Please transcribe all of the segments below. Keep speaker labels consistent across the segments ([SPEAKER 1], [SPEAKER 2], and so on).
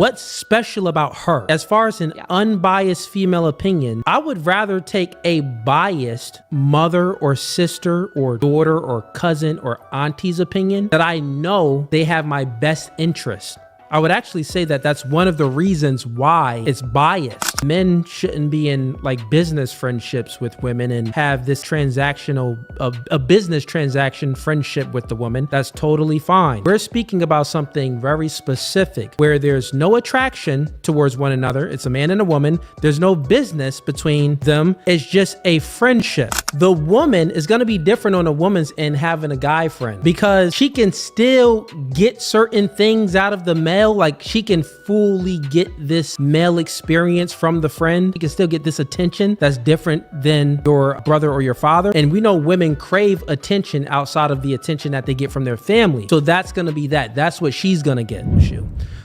[SPEAKER 1] What's special about her? As far as an unbiased female opinion, I would rather take a biased mother or sister or daughter or cousin or auntie's opinion that I know they have my best interest. I would actually say that that's one of the reasons why it's biased. Men shouldn't be in like business friendships with women and have this transactional, a business transaction friendship with the woman. That's totally fine. We're speaking about something very specific where there's no attraction towards one another. It's a man and a woman. There's no business between them. It's just a friendship. The woman is going to be different on a woman's end having a guy friend because she can still get certain things out of the male. Like she can fully get this male experience from the friend. You can still get this attention that's different than your brother or your father. And we know women crave attention outside of the attention that they get from their family. So that's going to be that. That's what she's going to get.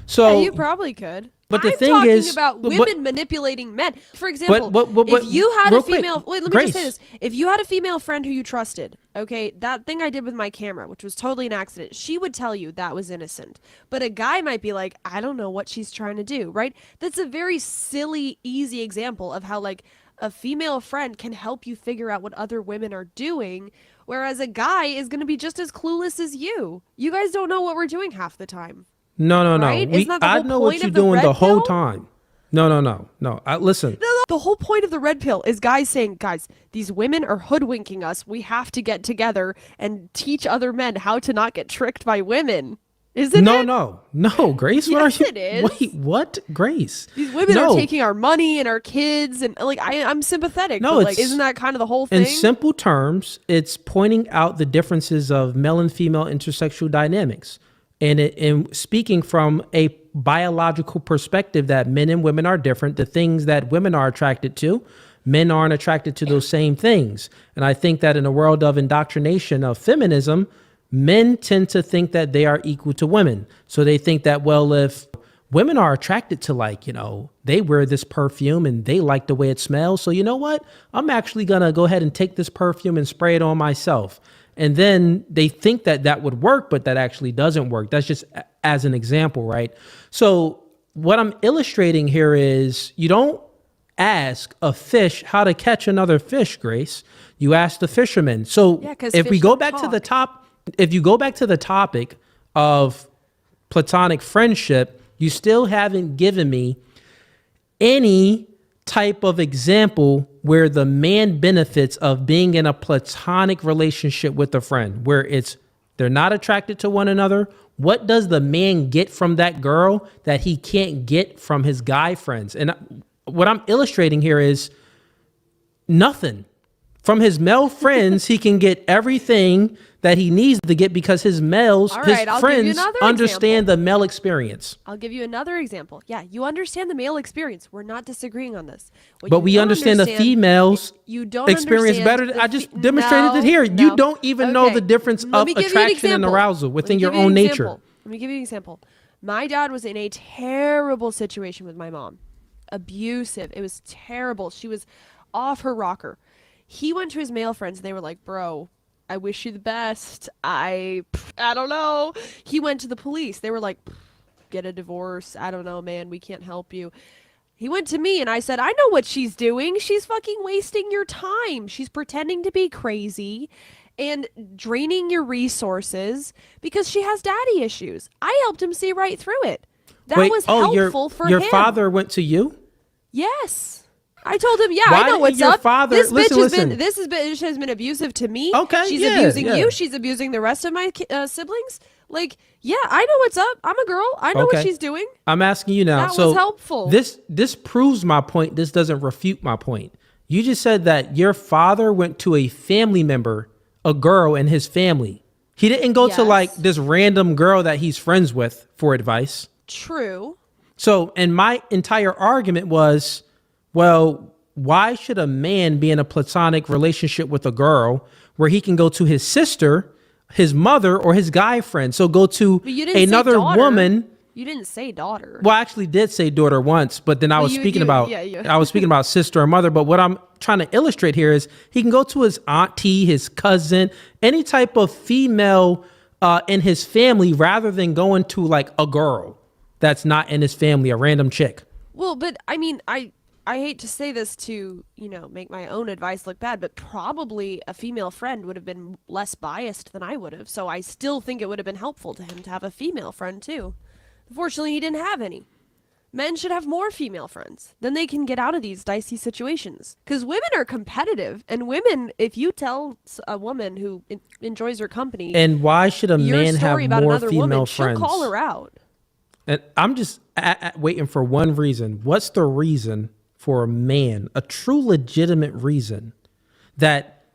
[SPEAKER 1] So
[SPEAKER 2] yeah, you probably could.
[SPEAKER 1] But the
[SPEAKER 2] I'm
[SPEAKER 1] thing
[SPEAKER 2] talking
[SPEAKER 1] is
[SPEAKER 2] about women manipulating men. For example, if you had a female, wait, let me just say this. If you had a female friend who you trusted, okay, that thing I did with my camera, which was totally an accident, she would tell you that was innocent. But a guy might be like, I don't know what she's trying to do, right? That's a very silly, easy example of how like a female friend can help you figure out what other women are doing, whereas a guy is going to be just as clueless as you. You guys don't know what we're doing half the time.
[SPEAKER 1] No.
[SPEAKER 2] Right?
[SPEAKER 1] I know what you're doing the whole time. No. Listen.
[SPEAKER 2] The whole point of the red pill is guys saying, guys, these women are hoodwinking us. We have to get together and teach other men how to not get tricked by women. Isn't it?
[SPEAKER 1] No, Grace. What
[SPEAKER 2] yes,
[SPEAKER 1] are you?
[SPEAKER 2] It is.
[SPEAKER 1] Wait, what, Grace?
[SPEAKER 2] These women are taking our money and our kids, and like I'm sympathetic.
[SPEAKER 1] No,
[SPEAKER 2] but, like, isn't that kind of the whole thing?
[SPEAKER 1] In simple terms, it's pointing out the differences of male and female intersexual dynamics. And speaking from a biological perspective that men and women are different, the things that women are attracted to, men aren't attracted to those same things. And I think that in a world of indoctrination of feminism, men tend to think that they are equal to women. So they think that, well, if women are attracted to like, they wear this perfume and they like the way it smells. So you know what? I'm actually going to go ahead and take this perfume and spray it on myself. And then they think that that would work, but that actually doesn't work. That's just as an example, right? So what I'm illustrating here is you don't ask a fish how to catch another fish, Grace. You ask the fisherman. So if we go back to the top, if you go back to the topic of platonic friendship, you still haven't given me any type of example where the man benefits of being in a platonic relationship with a friend, where they're not attracted to one another. What does the man get from that girl that he can't get from his guy friends? And what I'm illustrating here is nothing. From his male friends, he can get everything that he needs to get because his friends understand the male experience.
[SPEAKER 2] I'll give you another example. Yeah, you understand the male experience. We're not disagreeing on this.
[SPEAKER 1] But we understand the females experience better. I just demonstrated it here. You don't even know the difference of attraction and arousal within your own nature.
[SPEAKER 2] Let me give you an example. My dad was in a terrible situation with my mom. Abusive. It was terrible. She was off her rocker. He went to his male friends and they were like, bro, I wish you the best. I don't know. He went to the police. They were like, get a divorce. I don't know, man. We can't help you. He went to me and I said, I know what she's doing. She's fucking wasting your time. She's pretending to be crazy and draining your resources because she has daddy issues. I helped him see right through it. That was helpful for him.
[SPEAKER 1] Your father went to you?
[SPEAKER 2] Yes. I told him, I know what's up. This bitch has been abusive to me.
[SPEAKER 1] Okay,
[SPEAKER 2] she's abusing you. She's abusing the rest of my siblings. Like, I know what's up. I'm a girl. I know what she's doing.
[SPEAKER 1] I'm asking you now.
[SPEAKER 2] That was helpful.
[SPEAKER 1] This proves my point. This doesn't refute my point. You just said that your father went to a family member, a girl in his family. He didn't go to like this random girl that he's friends with for advice.
[SPEAKER 2] True.
[SPEAKER 1] So, and my entire argument was, well, why should a man be in a platonic relationship with a girl where he can go to his sister, his mother, or his guy friend? So go to another woman.
[SPEAKER 2] You didn't say daughter.
[SPEAKER 1] Well, I actually did say daughter once, but then I was speaking about sister or mother. But what I'm trying to illustrate here is he can go to his auntie, his cousin, any type of female in his family rather than going to like a girl that's not in his family, a random chick.
[SPEAKER 2] Well, but I mean, I hate to say this to, make my own advice look bad, but probably a female friend would have been less biased than I would have. So I still think it would have been helpful to him to have a female friend too. Unfortunately, he didn't have any. Men should have more female friends. Then they can get out of these dicey situations. Because women are competitive, and women, if you tell a woman who enjoys your company,
[SPEAKER 1] And why should a
[SPEAKER 2] your
[SPEAKER 1] man have
[SPEAKER 2] story about
[SPEAKER 1] more
[SPEAKER 2] another
[SPEAKER 1] female
[SPEAKER 2] woman,
[SPEAKER 1] friends?
[SPEAKER 2] she'll call her out.
[SPEAKER 1] And I'm just waiting for one reason. What's the reason for a man, a true legitimate reason, that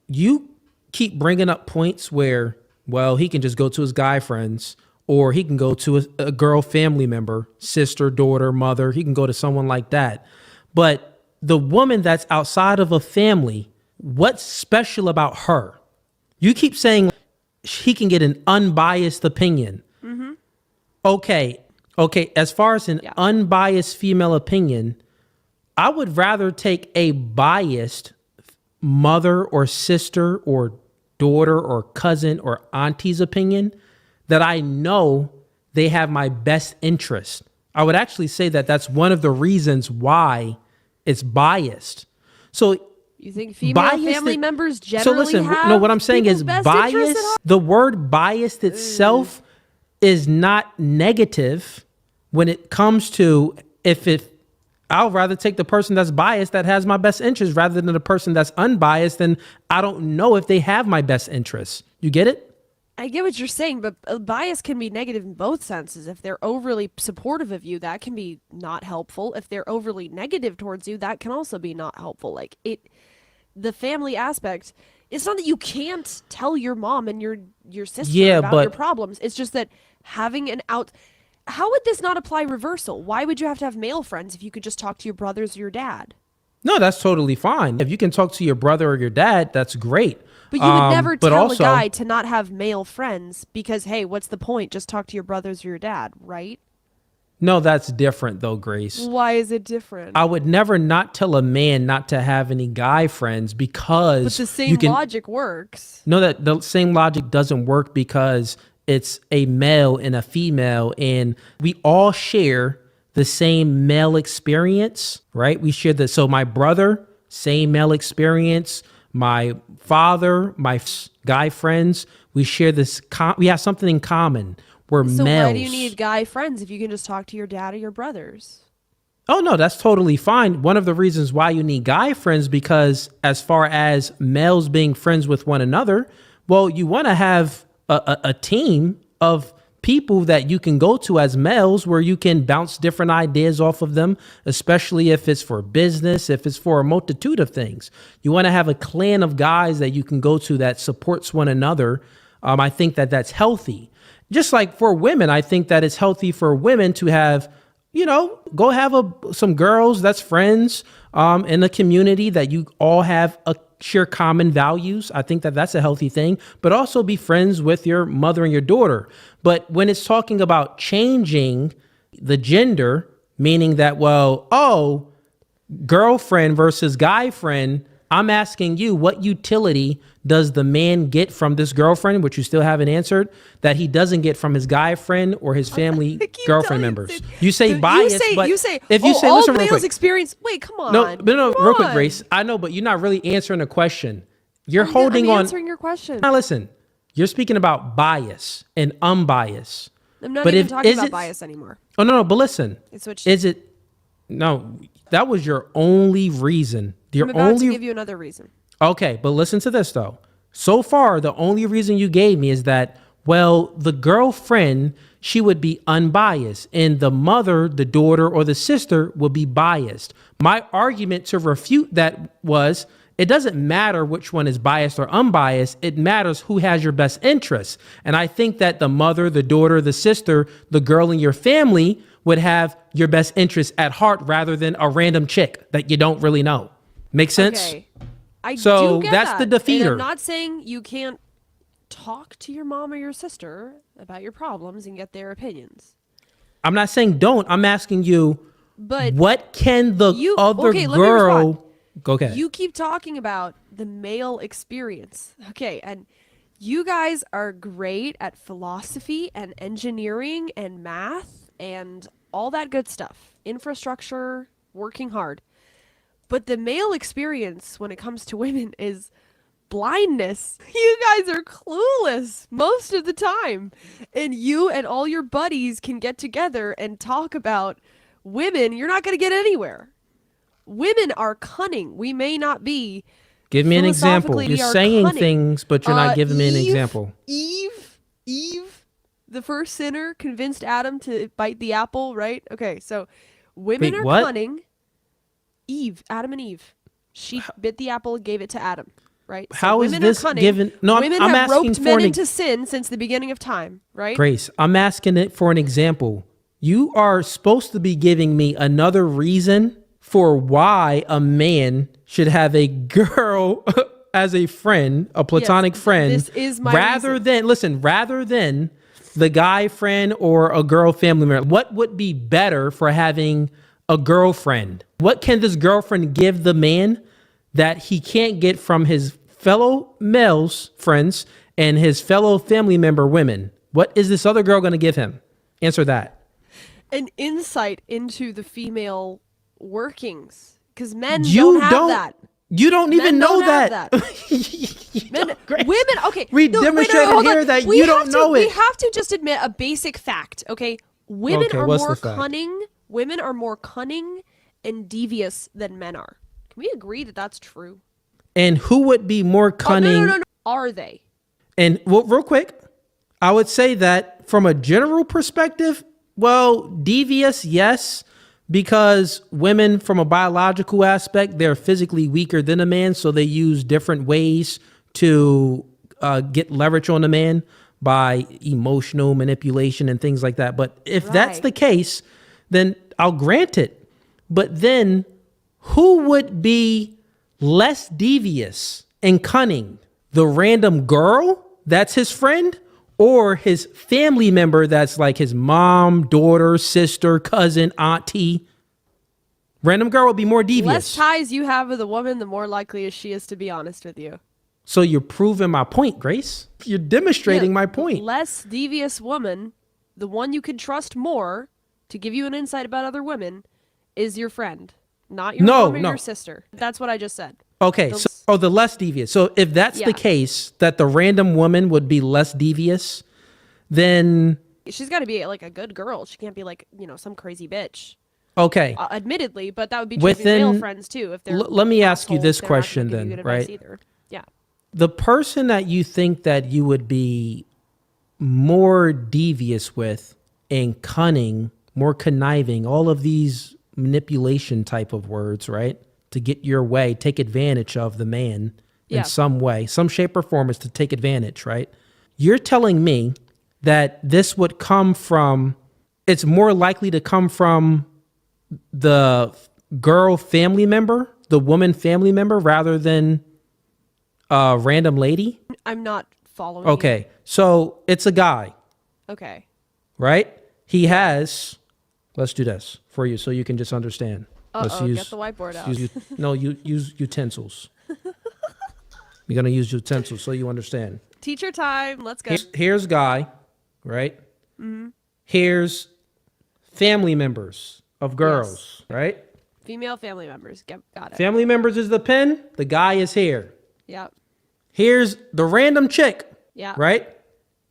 [SPEAKER 1] you keep bringing up points where, well, he can just go to his guy friends, or he can go to a girl family member, sister, daughter, mother. He can go to someone like that. But the woman that's outside of a family, what's special about her? You keep saying he can get an unbiased opinion. Mm-hmm. Okay. As far as an unbiased female opinion, I would rather take a biased mother or sister or daughter or cousin or auntie's opinion that I know they have my best interest. I would actually say that that's one of the reasons why it's biased. So
[SPEAKER 2] you think female family members generally have
[SPEAKER 1] no, what I'm saying is
[SPEAKER 2] people's best interests at
[SPEAKER 1] bias.
[SPEAKER 2] heart?
[SPEAKER 1] The word biased itself is not negative when it comes to if I'll rather take the person that's biased that has my best interest rather than the person that's unbiased, and I don't know if they have my best interests. You get it?
[SPEAKER 2] I get what you're saying, but bias can be negative in both senses. If they're overly supportive of you, that can be not helpful. If they're overly negative towards you, that can also be not helpful. The family aspect, it's not that you can't tell your mom and your sister about your problems. It's just that having how would this not apply reversal? Why would you have to have male friends if you could just talk to your brothers or your dad?
[SPEAKER 1] No, that's totally fine. If you can talk to your brother or your dad, that's great.
[SPEAKER 2] But you would never tell a guy to not have male friends because, hey, what's the point? Just talk to your brothers or your dad, right?
[SPEAKER 1] No, that's different though, Grace.
[SPEAKER 2] Why is it different?
[SPEAKER 1] I would never not tell a man not to have any guy friends because...
[SPEAKER 2] But the same logic works.
[SPEAKER 1] No, that the same logic doesn't work because it's a male and a female, and we all share the same male experience, right? We share so my brother, same male experience. My father, my guy friends, we share this. We have something in common. We're males. So
[SPEAKER 2] why do you need guy friends if you can just talk to your dad or your brothers?
[SPEAKER 1] Oh, no, that's totally fine. One of the reasons why you need guy friends, because as far as males being friends with one another, well, you want to have a team of people that you can go to as males where you can bounce different ideas off of them, especially if it's for business, if it's for a multitude of things. You want to have a clan of guys that you can go to that supports one another. I think that that's healthy. Just like for women, I think that it's healthy for women to have, go have some girls that's friends in a community that you all have share common values. I think that that's a healthy thing, but also be friends with your mother and your daughter. But when it's talking about changing the gender, meaning that, girlfriend versus guy friend, I'm asking you, what utility does the man get from this girlfriend, which you still haven't answered, that he doesn't get from his guy friend or his family girlfriend members? You say bias, but if you say,
[SPEAKER 2] all
[SPEAKER 1] listen,
[SPEAKER 2] males experience. Wait, come on.
[SPEAKER 1] No, real quick, Grace. I know, but you're not really answering the question. I'm
[SPEAKER 2] answering your question.
[SPEAKER 1] Now listen, you're speaking about bias and unbiased.
[SPEAKER 2] I'm not even talking about bias anymore.
[SPEAKER 1] Oh, no, but listen.
[SPEAKER 2] No,
[SPEAKER 1] that was your only reason.
[SPEAKER 2] I'm about to give you another reason.
[SPEAKER 1] Okay, but listen to this though. So far, the only reason you gave me is that, the girlfriend, she would be unbiased, and the mother, the daughter, or the sister would be biased. My argument to refute that was, it doesn't matter which one is biased or unbiased. It matters who has your best interests. And I think that the mother, the daughter, the sister, the girl in your family would have your best interests at heart rather than a random chick that you don't really know. Make sense?
[SPEAKER 2] Okay. I
[SPEAKER 1] so
[SPEAKER 2] do get
[SPEAKER 1] that's
[SPEAKER 2] that.
[SPEAKER 1] the defeater.
[SPEAKER 2] And I'm not saying you can't talk to your mom or your sister about your problems and get their opinions.
[SPEAKER 1] I'm not saying don't. I'm asking you,
[SPEAKER 2] but
[SPEAKER 1] what can the other girl... Go ahead.
[SPEAKER 2] You keep talking about the male experience. Okay, and you guys are great at philosophy and engineering and math and all that good stuff. Infrastructure, working hard. But the male experience when it comes to women is blindness. You guys are clueless most of the time. And you and all your buddies can get together and talk about women. You're not going to get anywhere. Women are cunning. We may not be.
[SPEAKER 1] Give me an example.
[SPEAKER 2] Philosophically,
[SPEAKER 1] You're
[SPEAKER 2] we are
[SPEAKER 1] saying
[SPEAKER 2] cunning.
[SPEAKER 1] things, but you're not giving me an example.
[SPEAKER 2] Eve, the first sinner, convinced Adam to bite the apple, right? Okay, so women
[SPEAKER 1] Wait,
[SPEAKER 2] are
[SPEAKER 1] what?
[SPEAKER 2] cunning. Adam and Eve. She bit the apple and gave it to Adam, right? So
[SPEAKER 1] How is
[SPEAKER 2] women
[SPEAKER 1] this
[SPEAKER 2] are cunning.
[SPEAKER 1] given? No,
[SPEAKER 2] women
[SPEAKER 1] I'm
[SPEAKER 2] have
[SPEAKER 1] asking
[SPEAKER 2] roped
[SPEAKER 1] for
[SPEAKER 2] men
[SPEAKER 1] an
[SPEAKER 2] into sin since the beginning of time, right?
[SPEAKER 1] Grace, I'm asking it for an example. You are supposed to be giving me another reason for why a man should have a girl as a friend, a platonic friend,
[SPEAKER 2] this is my
[SPEAKER 1] rather
[SPEAKER 2] reason.
[SPEAKER 1] rather than the guy friend or a girl family member. What would be better for having a girlfriend? What can this girlfriend give the man that he can't get from his fellow males friends and his fellow family member women? What is this other girl going to give him? Answer that.
[SPEAKER 2] An insight into the female workings, because men
[SPEAKER 1] You
[SPEAKER 2] don't have that.
[SPEAKER 1] You don't even
[SPEAKER 2] Men
[SPEAKER 1] know
[SPEAKER 2] don't have
[SPEAKER 1] that.
[SPEAKER 2] Men,
[SPEAKER 1] Grace,
[SPEAKER 2] women, okay.
[SPEAKER 1] we
[SPEAKER 2] no, wait,
[SPEAKER 1] demonstrated
[SPEAKER 2] hold on.
[SPEAKER 1] here that
[SPEAKER 2] We
[SPEAKER 1] you
[SPEAKER 2] have
[SPEAKER 1] don't
[SPEAKER 2] to-
[SPEAKER 1] know
[SPEAKER 2] We
[SPEAKER 1] it.
[SPEAKER 2] have to just admit a basic fact, okay? Women
[SPEAKER 1] Okay,
[SPEAKER 2] are
[SPEAKER 1] what's
[SPEAKER 2] more
[SPEAKER 1] the fact?
[SPEAKER 2] cunning. Women are more cunning and devious than men are. Can we agree that that's true?
[SPEAKER 1] And who would be more cunning?
[SPEAKER 2] Oh, no. Are they?
[SPEAKER 1] And well, real quick, I would say that from a general perspective, well, devious, yes, because women from a biological aspect, they're physically weaker than a man. So they use different ways to get leverage on a man by emotional manipulation and things like that. But if that's
[SPEAKER 2] Right.
[SPEAKER 1] the case, then I'll grant it. But then who would be less devious and cunning? The random girl that's his friend, or his family member that's like his mom, daughter, sister, cousin, auntie? Random girl would be more
[SPEAKER 2] Less
[SPEAKER 1] devious.
[SPEAKER 2] ties you have with a woman, the more likely is she is to be honest with you.
[SPEAKER 1] So you're proving my point, Grace. You're demonstrating
[SPEAKER 2] Yeah,
[SPEAKER 1] my point.
[SPEAKER 2] Less devious woman, the one you could trust more to give you an insight about other women, is your friend, not your
[SPEAKER 1] No,
[SPEAKER 2] mom or
[SPEAKER 1] no.
[SPEAKER 2] your sister. That's what I just said.
[SPEAKER 1] Okay,
[SPEAKER 2] The-
[SPEAKER 1] so the less devious. So if that's
[SPEAKER 2] Yeah.
[SPEAKER 1] the case, that the random woman would be less devious, then
[SPEAKER 2] She's got to be like a good girl. She can't be like, some crazy bitch.
[SPEAKER 1] okay.
[SPEAKER 2] Admittedly, but that would be true of your male
[SPEAKER 1] Within-
[SPEAKER 2] friends too. If they're
[SPEAKER 1] let me ask you
[SPEAKER 2] assholes,
[SPEAKER 1] this
[SPEAKER 2] they're not gonna
[SPEAKER 1] question
[SPEAKER 2] give you
[SPEAKER 1] then,
[SPEAKER 2] good advice
[SPEAKER 1] right?
[SPEAKER 2] Either. Yeah.
[SPEAKER 1] The person that you think that you would be more devious with and cunning, more conniving, all of these manipulation type of words, right? To get your way, take advantage of the man
[SPEAKER 2] Yeah.
[SPEAKER 1] in some way, some shape or form is to take advantage, right? You're telling me that this would come from, it's more likely to come from the girl family member, the woman family member, rather than a random lady?
[SPEAKER 2] I'm not following. you.
[SPEAKER 1] Okay, so it's a guy,
[SPEAKER 2] Okay.
[SPEAKER 1] right? He has, let's do this for you so you can just understand. Let's
[SPEAKER 2] Get the whiteboard out.
[SPEAKER 1] Use utensils. You're going to use utensils so you understand.
[SPEAKER 2] Teacher time. Let's go.
[SPEAKER 1] Here's guy, right? Here's family members of girls, right?
[SPEAKER 2] Female family members. Got it.
[SPEAKER 1] Family members is the pen. The guy is here.
[SPEAKER 2] Yep.
[SPEAKER 1] Here's the random chick,
[SPEAKER 2] Yeah.
[SPEAKER 1] right?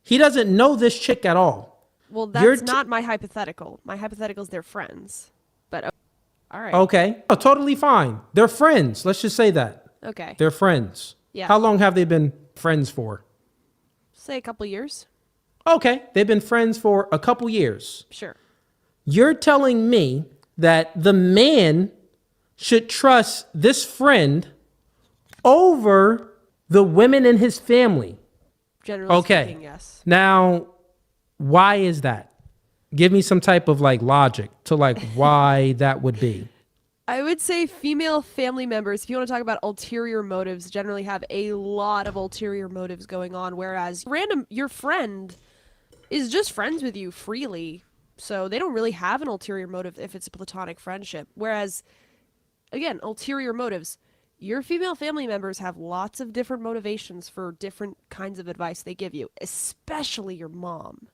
[SPEAKER 1] He doesn't know this chick at all.
[SPEAKER 2] Well,
[SPEAKER 1] You're
[SPEAKER 2] that's not my hypothetical. My hypothetical is they're friends. But all right.
[SPEAKER 1] Okay. Oh, totally fine. They're friends. Let's just say that.
[SPEAKER 2] Okay.
[SPEAKER 1] They're friends.
[SPEAKER 2] Yeah.
[SPEAKER 1] How long have they been friends for?
[SPEAKER 2] Say a couple years.
[SPEAKER 1] Okay. They've been friends for a couple years.
[SPEAKER 2] Sure.
[SPEAKER 1] You're telling me that the man should trust this friend over the women in his family.
[SPEAKER 2] Generally
[SPEAKER 1] Okay.
[SPEAKER 2] speaking, yes.
[SPEAKER 1] Now, why is that? Give me some type of like logic to like why that would be.
[SPEAKER 2] I would say female family members, if you want to talk about ulterior motives, generally have a lot of ulterior motives going on, whereas your friend is just friends with you freely, so they don't really have an ulterior motive if it's a platonic friendship. Whereas, again, ulterior motives, your female family members have lots of different motivations for different kinds of advice they give you, especially your mom.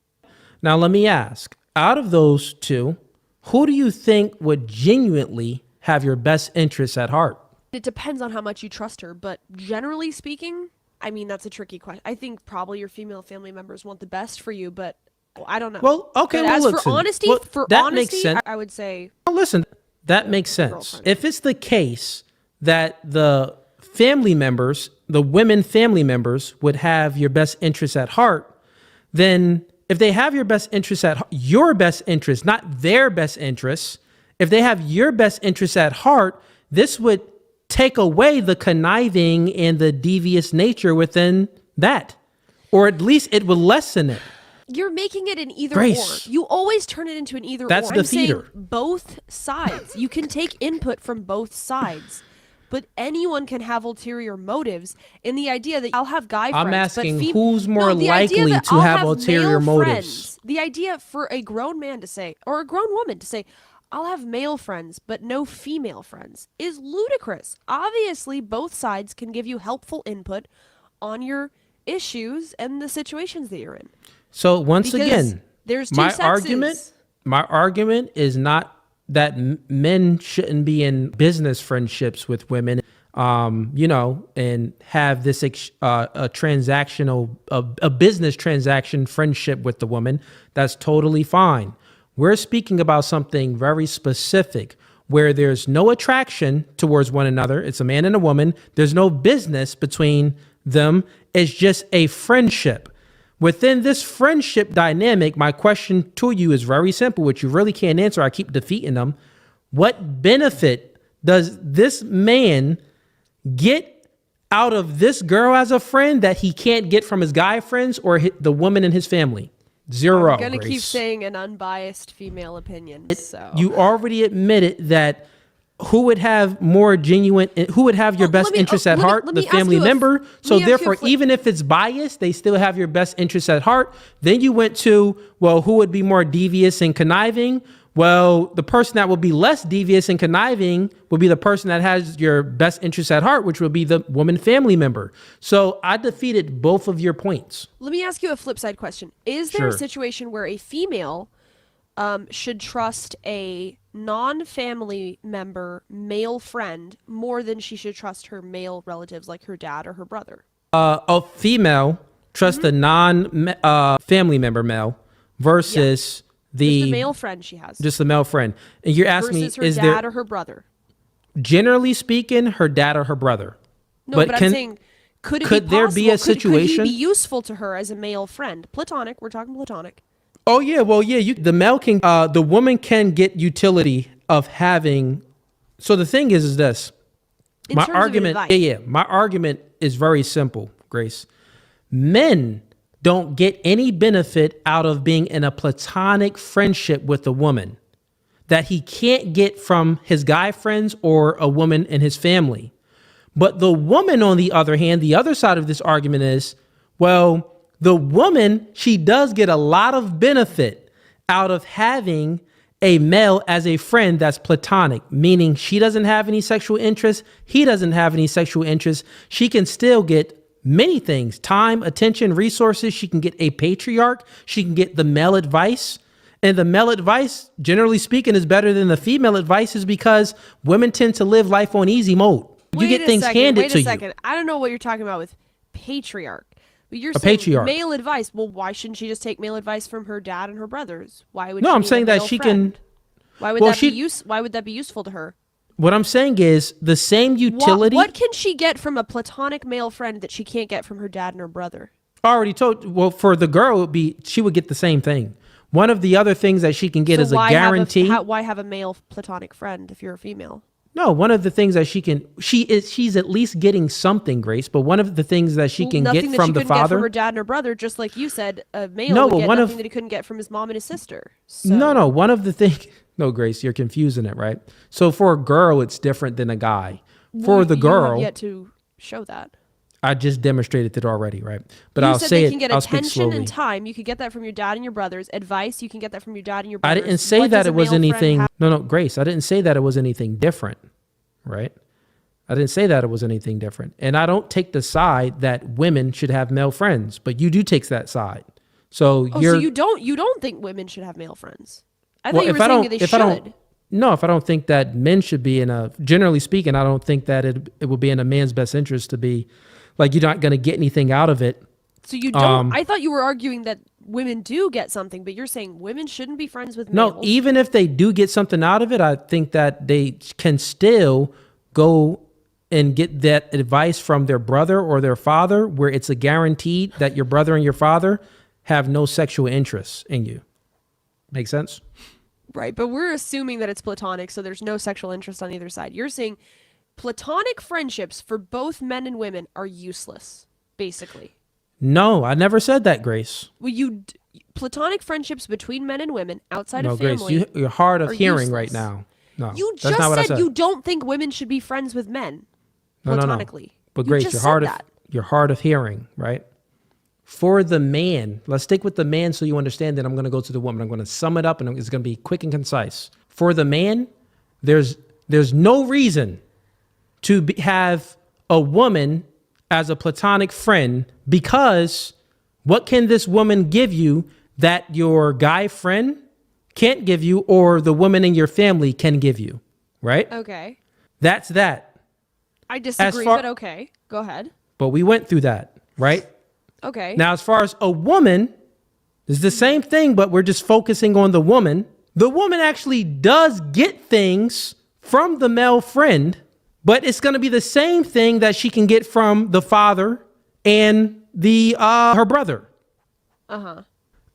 [SPEAKER 1] Now, let me ask, Out of those two, who do you think would genuinely have your best interests at heart?
[SPEAKER 2] It depends on how much you trust her, but generally speaking, I mean, that's a tricky question. I think probably your female family members want the best for you, but I don't know.
[SPEAKER 1] Well, okay,
[SPEAKER 2] But
[SPEAKER 1] well,
[SPEAKER 2] as
[SPEAKER 1] listen.
[SPEAKER 2] for honesty,
[SPEAKER 1] Well, that makes sense.
[SPEAKER 2] I would say
[SPEAKER 1] Well, listen, that makes sense.
[SPEAKER 2] girlfriend.
[SPEAKER 1] If it's the case that the family members, the women family members would have your best interests at heart, then if they have your best interests at your best interests, not their best interests, if they have your best interests at heart, this would take away the conniving and the devious nature within that, or at least it would lessen it.
[SPEAKER 2] you're making it an either
[SPEAKER 1] Grace.
[SPEAKER 2] or. You always turn it into an either
[SPEAKER 1] That's
[SPEAKER 2] or.
[SPEAKER 1] the
[SPEAKER 2] I'm saying
[SPEAKER 1] feeder.
[SPEAKER 2] both sides. You can take input from both sides. But anyone can have ulterior motives in the idea that I'll have guy friends.
[SPEAKER 1] I'm asking
[SPEAKER 2] but
[SPEAKER 1] who's more
[SPEAKER 2] the idea
[SPEAKER 1] likely
[SPEAKER 2] that
[SPEAKER 1] to
[SPEAKER 2] I'll
[SPEAKER 1] have ulterior
[SPEAKER 2] male
[SPEAKER 1] motives.
[SPEAKER 2] friends, the idea for a grown man to say, or a grown woman to say, I'll have male friends, but no female friends, is ludicrous. Obviously, both sides can give you helpful input on your issues and the situations that you're in.
[SPEAKER 1] So once
[SPEAKER 2] Because
[SPEAKER 1] again,
[SPEAKER 2] there's two
[SPEAKER 1] my
[SPEAKER 2] sexes.
[SPEAKER 1] argument is not that men shouldn't be in business friendships with women, and have this a transactional, a business transaction friendship with the woman. That's totally fine. We're speaking about something very specific where there's no attraction towards one another. It's a man and a woman. There's no business between them. It's just a friendship. Within this friendship dynamic, my question to you is very simple, which you really can't answer. I keep defeating them. What benefit does this man get out of this girl as a friend that he can't get from his guy friends or the woman in his family? Zero.
[SPEAKER 2] I'm gonna keep
[SPEAKER 1] Grace.
[SPEAKER 2] saying an unbiased female opinion. So
[SPEAKER 1] You already admitted that who would have more genuine, who would have your
[SPEAKER 2] Well,
[SPEAKER 1] best
[SPEAKER 2] let me-
[SPEAKER 1] interests
[SPEAKER 2] oh,
[SPEAKER 1] at
[SPEAKER 2] let me-
[SPEAKER 1] heart?
[SPEAKER 2] let
[SPEAKER 1] The
[SPEAKER 2] me ask
[SPEAKER 1] family
[SPEAKER 2] you a-
[SPEAKER 1] member.
[SPEAKER 2] let
[SPEAKER 1] So
[SPEAKER 2] me ask you a
[SPEAKER 1] therefore,
[SPEAKER 2] flip-
[SPEAKER 1] even if it's biased, they still have your best interests at heart. Then you went to, well, who would be more devious and conniving? Well, the person that would be less devious and conniving would be the person that has your best interests at heart, which would be the woman family member. So I defeated both of your points.
[SPEAKER 2] let me ask you a flip side question. Is there a
[SPEAKER 1] Sure.
[SPEAKER 2] situation where a female should trust a non-family member male friend more than she should trust her male relatives like her dad or her brother?
[SPEAKER 1] A female trust a non-family member male versus
[SPEAKER 2] Just the male friend she has
[SPEAKER 1] just the male friend. And you're asking me,
[SPEAKER 2] versus her
[SPEAKER 1] is
[SPEAKER 2] dad
[SPEAKER 1] there,
[SPEAKER 2] or her brother.
[SPEAKER 1] generally speaking, her dad or her brother?
[SPEAKER 2] No, but I'm saying, could
[SPEAKER 1] there be a situation?
[SPEAKER 2] Could he be useful to her as a male friend? Platonic. We're talking platonic.
[SPEAKER 1] Oh yeah, well yeah, the male can, the woman can get utility of having. So the thing is this.
[SPEAKER 2] In
[SPEAKER 1] My
[SPEAKER 2] terms of
[SPEAKER 1] argument,
[SPEAKER 2] advice.
[SPEAKER 1] my argument is very simple, Grace. Men don't get any benefit out of being in a platonic friendship with a woman that he can't get from his guy friends or a woman in his family. But the woman, on the other hand, the other side of this argument is, well, the woman, she does get a lot of benefit out of having a male as a friend that's platonic, meaning she doesn't have any sexual interest. He doesn't have any sexual interest. She can still get many things: time, attention, resources. She can get a patriarch. She can get the male advice. And the male advice, generally speaking, is better than the female advice, is because women tend to live life on easy mode. You
[SPEAKER 2] Wait
[SPEAKER 1] get
[SPEAKER 2] a
[SPEAKER 1] things
[SPEAKER 2] second,
[SPEAKER 1] handed
[SPEAKER 2] wait
[SPEAKER 1] to
[SPEAKER 2] a
[SPEAKER 1] you.
[SPEAKER 2] second. I don't know what you're talking about with patriarch. But you're
[SPEAKER 1] A
[SPEAKER 2] saying
[SPEAKER 1] patriarch.
[SPEAKER 2] male advice. Well, why shouldn't she just take male advice from her dad and her brothers? Why would
[SPEAKER 1] No,
[SPEAKER 2] she
[SPEAKER 1] I'm
[SPEAKER 2] need a
[SPEAKER 1] saying that
[SPEAKER 2] male
[SPEAKER 1] she
[SPEAKER 2] friend?
[SPEAKER 1] can.
[SPEAKER 2] Why would
[SPEAKER 1] well,
[SPEAKER 2] that be why would that be useful to her?
[SPEAKER 1] What I'm saying is the same utility.
[SPEAKER 2] What can she get from a platonic male friend that she can't get from her dad and her brother?
[SPEAKER 1] I already told. Well, for the girl, it would be she would get the same thing. One of the other things that she can get is a guarantee.
[SPEAKER 2] Why have a male platonic friend if you're a female?
[SPEAKER 1] No, one of the things that she's at least getting something, Grace. But one of the things that she can
[SPEAKER 2] Nothing
[SPEAKER 1] get from the
[SPEAKER 2] that she couldn't get from
[SPEAKER 1] father.
[SPEAKER 2] her dad and her brother, just like you said, a male
[SPEAKER 1] No,
[SPEAKER 2] would
[SPEAKER 1] but
[SPEAKER 2] get
[SPEAKER 1] one
[SPEAKER 2] nothing
[SPEAKER 1] of-
[SPEAKER 2] that he couldn't get from his mom and his sister. So,
[SPEAKER 1] No, one of the things. No, Grace, you're confusing it, right? So for a girl, it's different than a guy. For the
[SPEAKER 2] you
[SPEAKER 1] girl,
[SPEAKER 2] have yet to show that.
[SPEAKER 1] I just demonstrated it already, right? But
[SPEAKER 2] You
[SPEAKER 1] I'll
[SPEAKER 2] said
[SPEAKER 1] say
[SPEAKER 2] they
[SPEAKER 1] it.
[SPEAKER 2] can get
[SPEAKER 1] I'll speak
[SPEAKER 2] attention
[SPEAKER 1] slowly.
[SPEAKER 2] and time. You could get that from your dad and your brothers. Advice, you can get that from your dad and your
[SPEAKER 1] I
[SPEAKER 2] brothers.
[SPEAKER 1] didn't say
[SPEAKER 2] What
[SPEAKER 1] that
[SPEAKER 2] does a
[SPEAKER 1] it was
[SPEAKER 2] male friend
[SPEAKER 1] anything.
[SPEAKER 2] have?
[SPEAKER 1] No, Grace. I didn't say that it was anything different, right? I didn't say that it was anything different. And I don't take the side that women should have male friends, but you do take that side. So
[SPEAKER 2] Oh,
[SPEAKER 1] you're
[SPEAKER 2] so you don't think women should have male friends? I
[SPEAKER 1] well,
[SPEAKER 2] thought you were saying that they should.
[SPEAKER 1] no, if I don't think that men should be generally speaking, I don't think that it would be in a man's best interest to be like, you're not going to get anything out of it.
[SPEAKER 2] So you don't. I thought you were arguing that women do get something, but you're saying women shouldn't be friends with males.
[SPEAKER 1] No, even if they do get something out of it, I think that they can still go and get that advice from their brother or their father, where it's a guaranteed that your brother and your father have no sexual interest in you. Make sense?
[SPEAKER 2] Right, but we're assuming that it's platonic, so there's no sexual interest on either side. You're saying platonic friendships for both men and women are useless, basically.
[SPEAKER 1] No, I never said that, Grace.
[SPEAKER 2] Well, platonic friendships between men and women outside
[SPEAKER 1] No,
[SPEAKER 2] of family.
[SPEAKER 1] Grace, you're hard of
[SPEAKER 2] are
[SPEAKER 1] hearing
[SPEAKER 2] useless.
[SPEAKER 1] right now. No,
[SPEAKER 2] You
[SPEAKER 1] that's
[SPEAKER 2] just
[SPEAKER 1] not what I
[SPEAKER 2] said you don't think women should be friends with men
[SPEAKER 1] No.
[SPEAKER 2] platonically.
[SPEAKER 1] But
[SPEAKER 2] You
[SPEAKER 1] Grace,
[SPEAKER 2] just
[SPEAKER 1] you're
[SPEAKER 2] said
[SPEAKER 1] hard
[SPEAKER 2] that.
[SPEAKER 1] you're hard of hearing, right? For the man, let's stick with the man so you understand that. I'm going to go to the woman. I'm going to sum it up, and it's going to be quick and concise. For the man, there's no reason to have a woman as a platonic friend, because what can this woman give you that your guy friend can't give you, or the woman in your family can give you, right?
[SPEAKER 2] Okay.
[SPEAKER 1] That's that.
[SPEAKER 2] I disagree, but okay. Go ahead.
[SPEAKER 1] But we went through that, right?
[SPEAKER 2] Okay.
[SPEAKER 1] Now, as far as a woman, it's the same thing, but we're just focusing on the woman. The woman actually does get things from the male friend, but it's going to be the same thing that she can get from the father and her brother.
[SPEAKER 2] Uh-huh.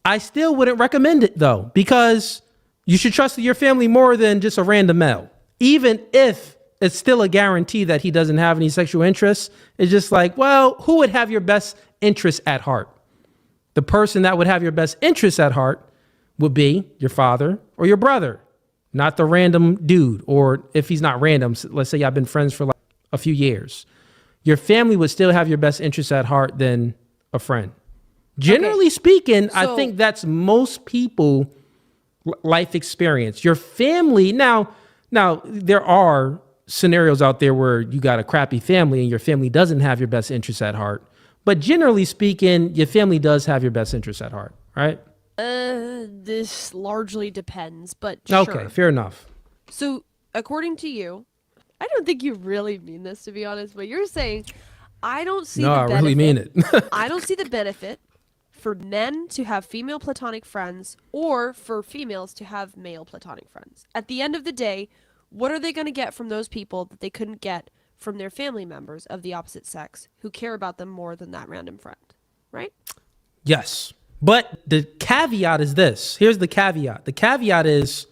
[SPEAKER 1] I still wouldn't recommend it, though, because you should trust your family more than just a random male. Even if it's still a guarantee that he doesn't have any sexual interests, it's just like, well, who would have your best interests at heart? The person that would have your best interests at heart would be your father or your brother, not the random dude. Or if he's not random, let's say y'all been friends for like a few years, your family would still have your best interests at heart than a friend. Generally speaking, I think that's most people life experience. Your family, now there are scenarios out there where you got a crappy family and your family doesn't have your best interests at heart. But generally speaking, your family does have your best interests at heart, right?
[SPEAKER 2] This largely depends, but
[SPEAKER 1] Okay,
[SPEAKER 2] sure.
[SPEAKER 1] fair enough.
[SPEAKER 2] So, according to you, I don't think you really mean this, to be honest, but you're saying, I don't see the benefit.
[SPEAKER 1] I really mean it.
[SPEAKER 2] I don't see the benefit for men to have female platonic friends or for females to have male platonic friends. At the end of the day, what are they going to get from those people that they couldn't get from their family members of the opposite sex who care about them more than that random friend, right?
[SPEAKER 1] Yes. But the caveat is this. Here's the caveat. The caveat is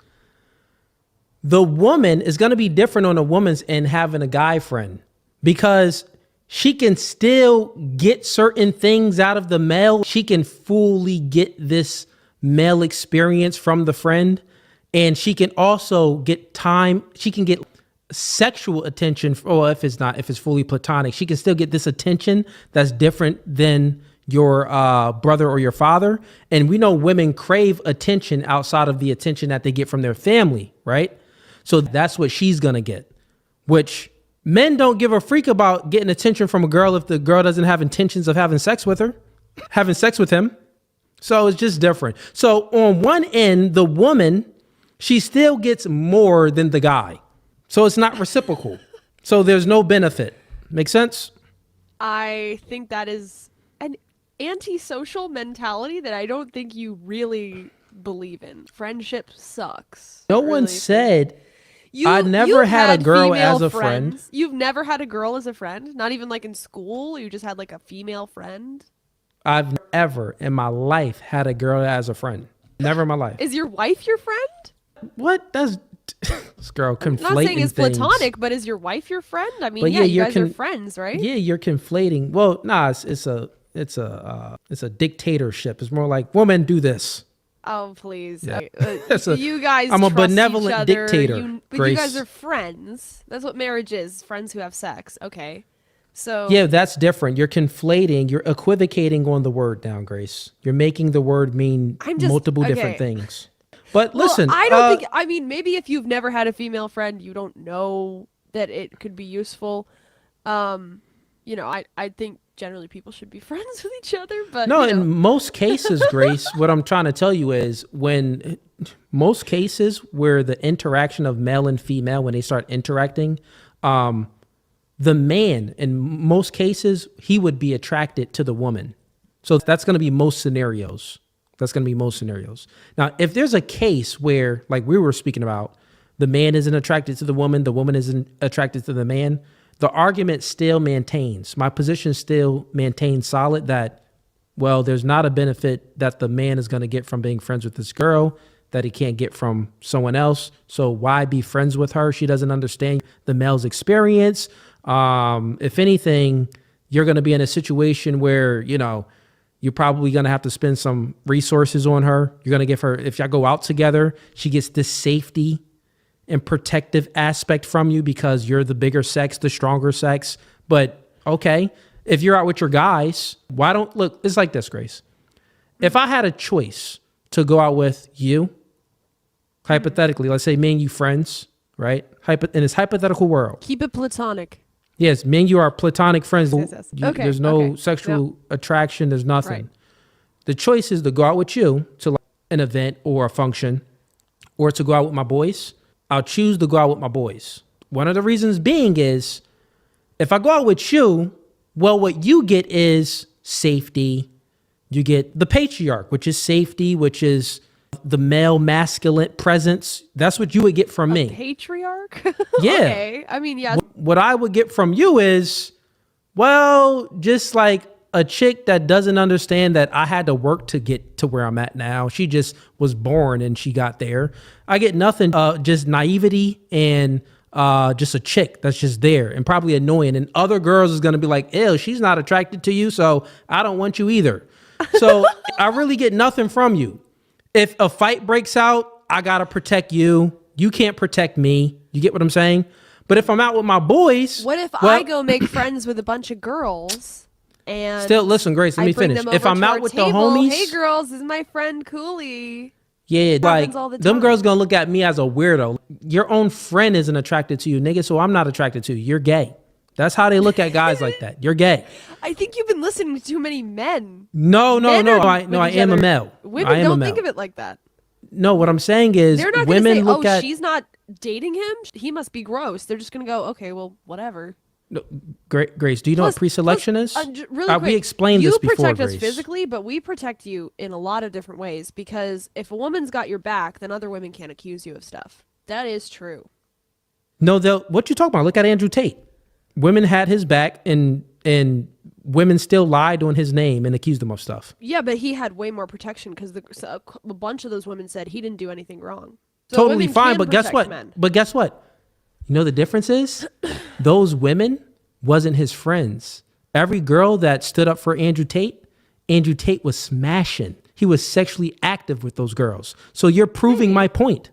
[SPEAKER 1] the woman is going to be different on a woman's end having a guy friend, because she can still get certain things out of the male. She can fully get this male experience from the friend. And she can also get time. She can get sexual attention. Or if it's fully platonic, she can still get this attention that's different than your brother or your father. And we know women crave attention outside of the attention that they get from their family, right? So that's what she's going to get, which men don't give a freak about getting attention from a girl if the girl doesn't have intentions of having sex with him. So it's just different. So on one end, the woman, she still gets more than the guy. So it's not reciprocal. So there's no benefit. Make sense?
[SPEAKER 2] I think that is an antisocial mentality that I don't think you really believe in. Friendship sucks.
[SPEAKER 1] No one said I never
[SPEAKER 2] you've
[SPEAKER 1] had a girl
[SPEAKER 2] female
[SPEAKER 1] as a
[SPEAKER 2] friends.
[SPEAKER 1] friend.
[SPEAKER 2] You've never had a girl as a friend? Not even like in school? You just had like a female friend?
[SPEAKER 1] I've never in my life had a girl as a friend. Never in my life.
[SPEAKER 2] Is your wife your friend?
[SPEAKER 1] What does this girl conflating
[SPEAKER 2] I'm not saying it's
[SPEAKER 1] things.
[SPEAKER 2] platonic, but is your wife your friend? I mean,
[SPEAKER 1] But
[SPEAKER 2] yeah, you
[SPEAKER 1] you're
[SPEAKER 2] guys are friends, right?
[SPEAKER 1] Yeah, you're conflating. Well, nah, it's a dictatorship. It's more like, woman, do this.
[SPEAKER 2] Oh, please.
[SPEAKER 1] Yeah.
[SPEAKER 2] You guys
[SPEAKER 1] I'm a
[SPEAKER 2] trust
[SPEAKER 1] benevolent
[SPEAKER 2] each other.
[SPEAKER 1] dictator,
[SPEAKER 2] But you guys
[SPEAKER 1] Grace.
[SPEAKER 2] are friends. That's what marriage is. Friends who have sex. Okay. So
[SPEAKER 1] Yeah, that's different. You're conflating. You're equivocating on the word now, Grace. You're making the word mean multiple different things. But listen,
[SPEAKER 2] I don't think. I mean, maybe if you've never had a female friend, you don't know that it could be useful. I think generally people should be friends with each other. But
[SPEAKER 1] No,
[SPEAKER 2] you know.
[SPEAKER 1] in most cases, Grace, what I'm trying to tell you is when most cases where the interaction of male and female, when they start interacting, the man, in most cases, he would be attracted to the woman. So that's going to be most scenarios. That's going to be most scenarios. Now, if there's a case where, like we were speaking about, the man isn't attracted to the woman isn't attracted to the man, the argument still maintains. My position still maintains solid that, well, there's not a benefit that the man is going to get from being friends with this girl that he can't get from someone else. So why be friends with her? She doesn't understand the male's experience. If anything, you're going to be in a situation where, you know, you're probably going to have to spend some resources on her. You're going to give her, if y'all go out together, she gets this safety and protective aspect from you because you're the bigger sex, the stronger sex. But okay, if you're out with your guys, why don't, look, it's like this, Grace. If I had a choice to go out with you, hypothetically, let's say me and you friends, right? In this hypothetical world.
[SPEAKER 2] Keep it platonic.
[SPEAKER 1] Yes, me and you are platonic friends.
[SPEAKER 2] Yes. Okay,
[SPEAKER 1] There's no
[SPEAKER 2] okay.
[SPEAKER 1] sexual attraction. There's nothing.
[SPEAKER 2] Right.
[SPEAKER 1] The choice is to go out with you to like an event or a function or to go out with my boys. I'll choose to go out with my boys. One of the reasons being is if I go out with you, well, what you get is safety. You get the patriarch, which is safety, which is the male masculine presence. That's what you would get from me.
[SPEAKER 2] Patriarch?
[SPEAKER 1] Yeah.
[SPEAKER 2] Okay. I mean, yeah.
[SPEAKER 1] What I would get from you is, well, just like a chick that doesn't understand that I had to work to get to where I'm at now. She just was born and she got there. I get nothing, just naivety and just a chick that's just there and probably annoying. And other girls is going to be like, ew, she's not attracted to you, so I don't want you either. So I really get nothing from you. If a fight breaks out, I got to protect you. You can't protect me. You get what I'm saying? But if I'm out with my boys.
[SPEAKER 2] What if I go make friends with a bunch of girls and
[SPEAKER 1] still, listen, Grace, let me finish. If I'm out with the homies.
[SPEAKER 2] Hey, girls, this is my friend Cooley.
[SPEAKER 1] Yeah, like
[SPEAKER 2] all the
[SPEAKER 1] them
[SPEAKER 2] time.
[SPEAKER 1] girls gonna look at me as a weirdo. Your own friend isn't attracted to you, nigga, so I'm not attracted to you. You're gay. That's how they look at guys like that. You're gay.
[SPEAKER 2] I think you've been listening to too many men.
[SPEAKER 1] No.
[SPEAKER 2] Men are
[SPEAKER 1] I
[SPEAKER 2] with each
[SPEAKER 1] am a
[SPEAKER 2] other.
[SPEAKER 1] male.
[SPEAKER 2] Women
[SPEAKER 1] I am a
[SPEAKER 2] don't
[SPEAKER 1] male.
[SPEAKER 2] think of it like that.
[SPEAKER 1] No, what I'm saying is
[SPEAKER 2] They're not going to
[SPEAKER 1] women
[SPEAKER 2] say,
[SPEAKER 1] look
[SPEAKER 2] oh,
[SPEAKER 1] at
[SPEAKER 2] she's not dating him. He must be gross. They're just going to go, okay, well, whatever.
[SPEAKER 1] No, Grace, do you know what pre-selection is?
[SPEAKER 2] Really quick,
[SPEAKER 1] we explained this before,
[SPEAKER 2] You protect us
[SPEAKER 1] Grace.
[SPEAKER 2] physically, but we protect you in a lot of different ways because if a woman's got your back, then other women can't accuse you of stuff. That is true.
[SPEAKER 1] No, what you talking about? Look at Andrew Tate. Women had his back and women still lied on his name and accused him of stuff.
[SPEAKER 2] Yeah, but he had way more protection because a bunch of those women said he didn't do anything wrong. So
[SPEAKER 1] Totally
[SPEAKER 2] women
[SPEAKER 1] fine,
[SPEAKER 2] can
[SPEAKER 1] but guess
[SPEAKER 2] protect
[SPEAKER 1] what?
[SPEAKER 2] men.
[SPEAKER 1] But guess what? You know the difference is? Those women wasn't his friends. Every girl that stood up for Andrew Tate was smashing. He was sexually active with those girls. So you're proving my point.